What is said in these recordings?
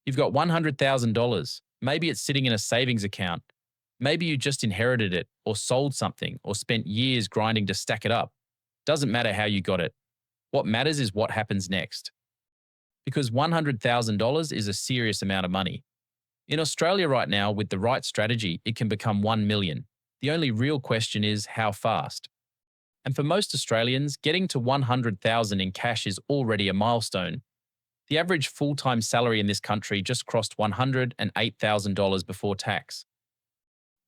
You've got $100,000. Maybe it's sitting in a savings account. Maybe you just inherited it or sold something or spent years grinding to stack it up. Doesn't matter how you got it. What matters is what happens next. Because $100,000 is a serious amount of money. In Australia right now, with the right strategy, it can become 1 million. The only real question is how fast. And for most Australians, getting to 100,000 in cash is already a milestone. The average full-time salary in this country just crossed $108,000 before tax.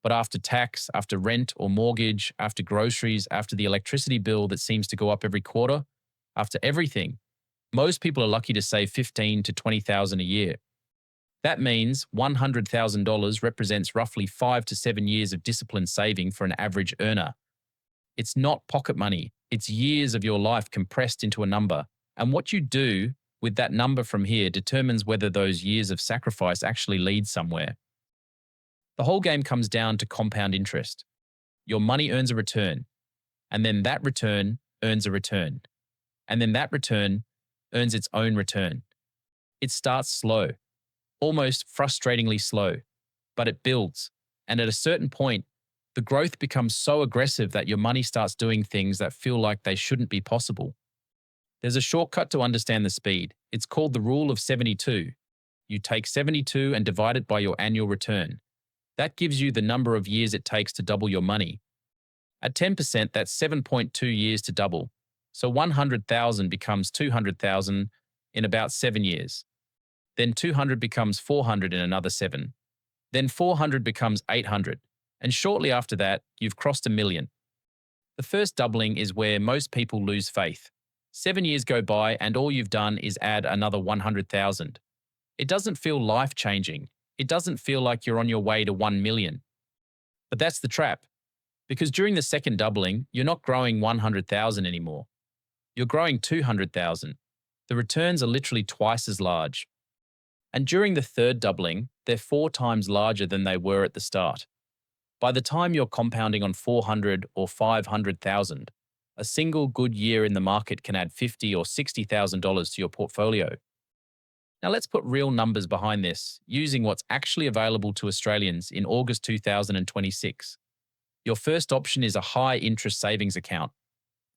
But after tax, after rent or mortgage, after groceries, after the electricity bill that seems to go up every quarter, after everything, most people are lucky to save 15 to 20,000 a year. That means $100,000 represents roughly 5 to 7 years of disciplined saving for an average earner. It's not pocket money, it's years of your life compressed into a number. And what you do with that number from here determines whether those years of sacrifice actually lead somewhere. The whole game comes down to compound interest. Your money earns a return, and then that return earns a return, and then that return earns its own return. It starts slow, almost frustratingly slow, but it builds, and at a certain point, the growth becomes so aggressive that your money starts doing things that feel like they shouldn't be possible. There's a shortcut to understand the speed. It's called the rule of 72. You take 72 and divide it by your annual return. That gives you the number of years it takes to double your money. At 10%, that's 7.2 years to double. So 100,000 becomes 200,000 in about 7 years. Then 200 becomes 400 in another 7. Then 400 becomes 800. And shortly after that, you've crossed a million. The first doubling is where most people lose faith. 7 years go by and all you've done is add another 100,000. It doesn't feel life-changing. It doesn't feel like you're on your way to 1 million. But that's the trap. Because during the second doubling, you're not growing 100,000 anymore. You're growing 200,000. The returns are literally twice as large. And during the third doubling, they're 4 times larger than they were at the start. By the time you're compounding on 400 or 500,000, a single good year in the market can add $50,000 or $60,000 to your portfolio. Now let's put real numbers behind this, using what's actually available to Australians in August 2026. Your first option is a high-interest savings account.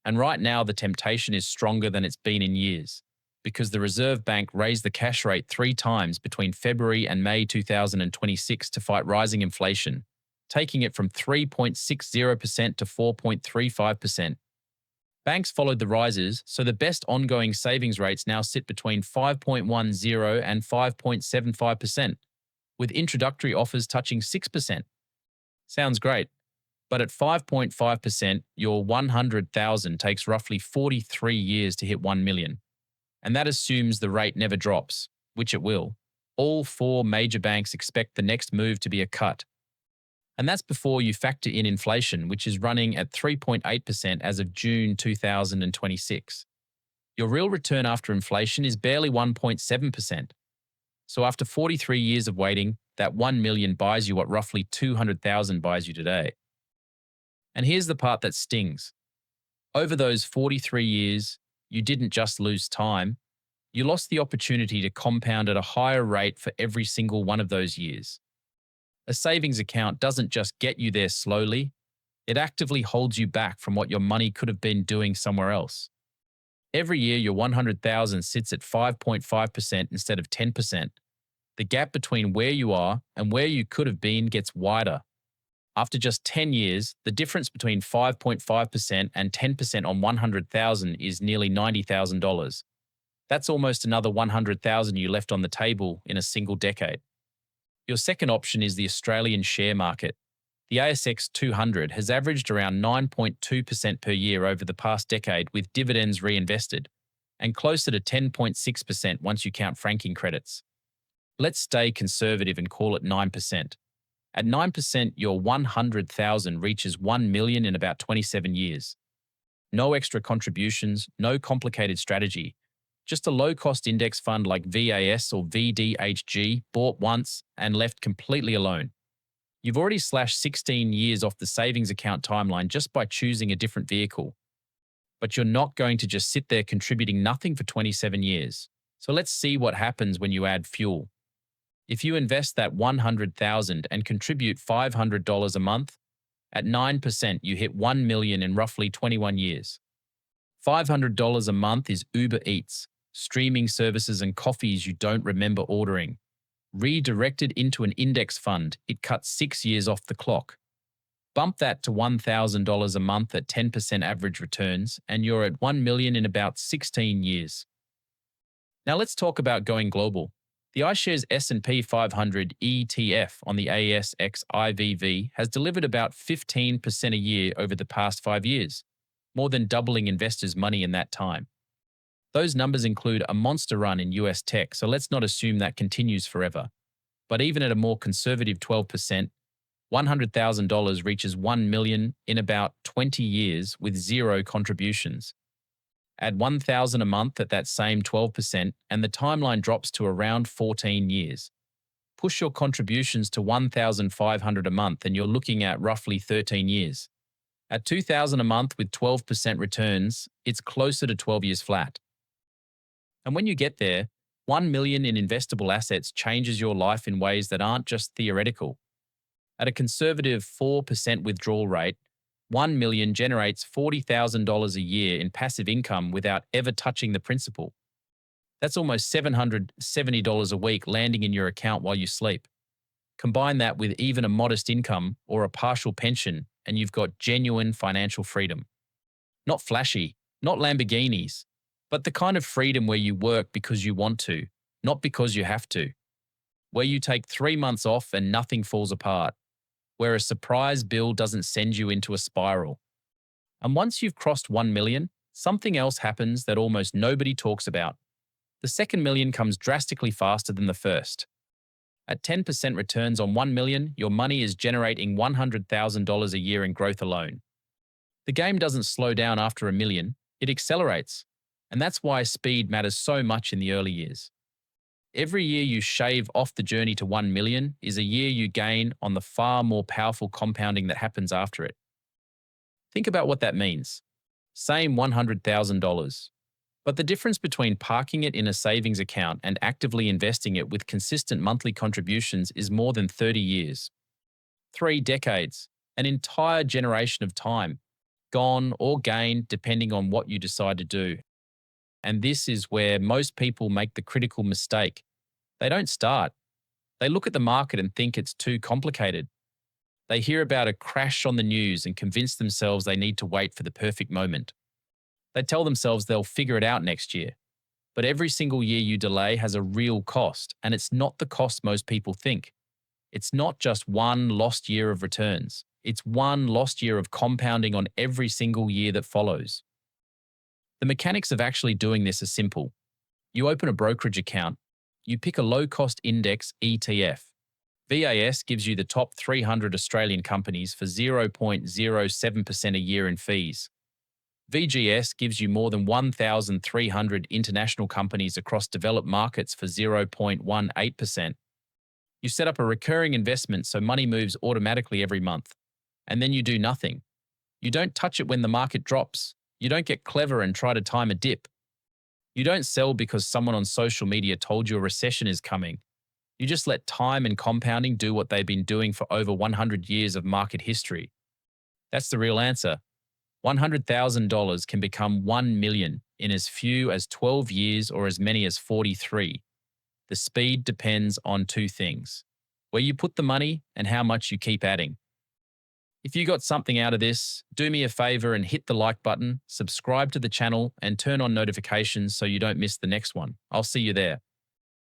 And right now, the temptation is stronger than it's been in years, because the Reserve Bank raised the cash rate 3 times between February and May 2026 to fight rising inflation, taking it from 3.60% to 4.35%. Banks followed the rises, so the best ongoing savings rates now sit between 5.10 and 5.75%, with introductory offers touching 6%. Sounds great, but at 5.5%, your 100,000 takes roughly 43 years to hit 1 million. And that assumes the rate never drops, which it will. All 4 major banks expect the next move to be a cut. And that's before you factor in inflation, which is running at 3.8% as of June 2026. Your real return after inflation is barely 1.7%. So after 43 years of waiting, that 1 million buys you what roughly 200,000 buys you today. And here's the part that stings. Over those 43 years, you didn't just lose time, you lost the opportunity to compound at a higher rate for every single one of those years. A savings account doesn't just get you there slowly, it actively holds you back from what your money could have been doing somewhere else. Every year, your 100,000 sits at 5.5% instead of 10%. The gap between where you are and where you could have been gets wider. After just 10 years, the difference between 5.5% and 10% on 100,000 is nearly $90,000. That's almost another 100,000 you left on the table in a single decade. Your second option is the Australian share market. The ASX 200 has averaged around 9.2% per year over the past decade with dividends reinvested, and closer to 10.6% once you count franking credits. Let's stay conservative and call it 9%. At 9%, your 100,000 reaches 1 million in about 27 years. No extra contributions, no complicated strategy. Just a low-cost index fund like VAS or VDHG bought once and left completely alone. You've already slashed 16 years off the savings account timeline just by choosing a different vehicle. But you're not going to just sit there contributing nothing for 27 years. So let's see what happens when you add fuel. If you invest that 100,000 and contribute $500 a month, at 9% you hit 1 million in roughly 21 years. $500 a month is Uber Eats, streaming services and coffees you don't remember ordering. Redirected into an index fund, it cuts 6 years off the clock. Bump that to $1,000 a month at 10% average returns, and you're at 1 million in about 16 years. Now let's talk about going global. The iShares S&P 500 ETF on the ASX IVV has delivered about 15% a year over the past 5 years, more than doubling investors' money in that time. Those numbers include a monster run in US tech, so let's not assume that continues forever. But even at a more conservative 12%, $100,000 reaches 1 million in about 20 years with zero contributions. Add 1,000 a month at that same 12%, and the timeline drops to around 14 years. Push your contributions to 1,500 a month, and you're looking at roughly 13 years. At 2,000 a month with 12% returns, it's closer to 12 years flat. And when you get there, 1 million in investable assets changes your life in ways that aren't just theoretical. At a conservative 4% withdrawal rate, 1 million generates $40,000 a year in passive income without ever touching the principal. That's almost $770 a week landing in your account while you sleep. Combine that with even a modest income or a partial pension, and you've got genuine financial freedom. Not flashy, not Lamborghinis, but the kind of freedom where you work because you want to, not because you have to. Where you take 3 months off and nothing falls apart. Where a surprise bill doesn't send you into a spiral. And once you've crossed 1 million, something else happens that almost nobody talks about. The second million comes drastically faster than the first. At 10% returns on 1 million, your money is generating $100,000 a year in growth alone. The game doesn't slow down after a million, it accelerates. And that's why speed matters so much in the early years. Every year you shave off the journey to 1 million is a year you gain on the far more powerful compounding that happens after it. Think about what that means. Same $100,000. But the difference between parking it in a savings account and actively investing it with consistent monthly contributions is more than 30 years. 3 decades, an entire generation of time, gone or gained depending on what you decide to do. And this is where most people make the critical mistake. They don't start. They look at the market and think it's too complicated. They hear about a crash on the news and convince themselves they need to wait for the perfect moment. They tell themselves they'll figure it out next year. But every single year you delay has a real cost, and it's not the cost most people think. It's not just one lost year of returns. It's one lost year of compounding on every single year that follows. The mechanics of actually doing this are simple. You open a brokerage account. You pick a low-cost index ETF. VAS gives you the top 300 Australian companies for 0.07% a year in fees. VGS gives you more than 1,300 international companies across developed markets for 0.18%. You set up a recurring investment so money moves automatically every month. And then you do nothing. You don't touch it when the market drops. You don't get clever and try to time a dip. You don't sell because someone on social media told you a recession is coming. You just let time and compounding do what they've been doing for over 100 years of market history. That's the real answer. $100,000 can become 1 million in as few as 12 years or as many as 43. The speed depends on 2 things: where you put the money and how much you keep adding. If you got something out of this, do me a favor and hit the like button, subscribe to the channel, and turn on notifications so you don't miss the next one. I'll see you there.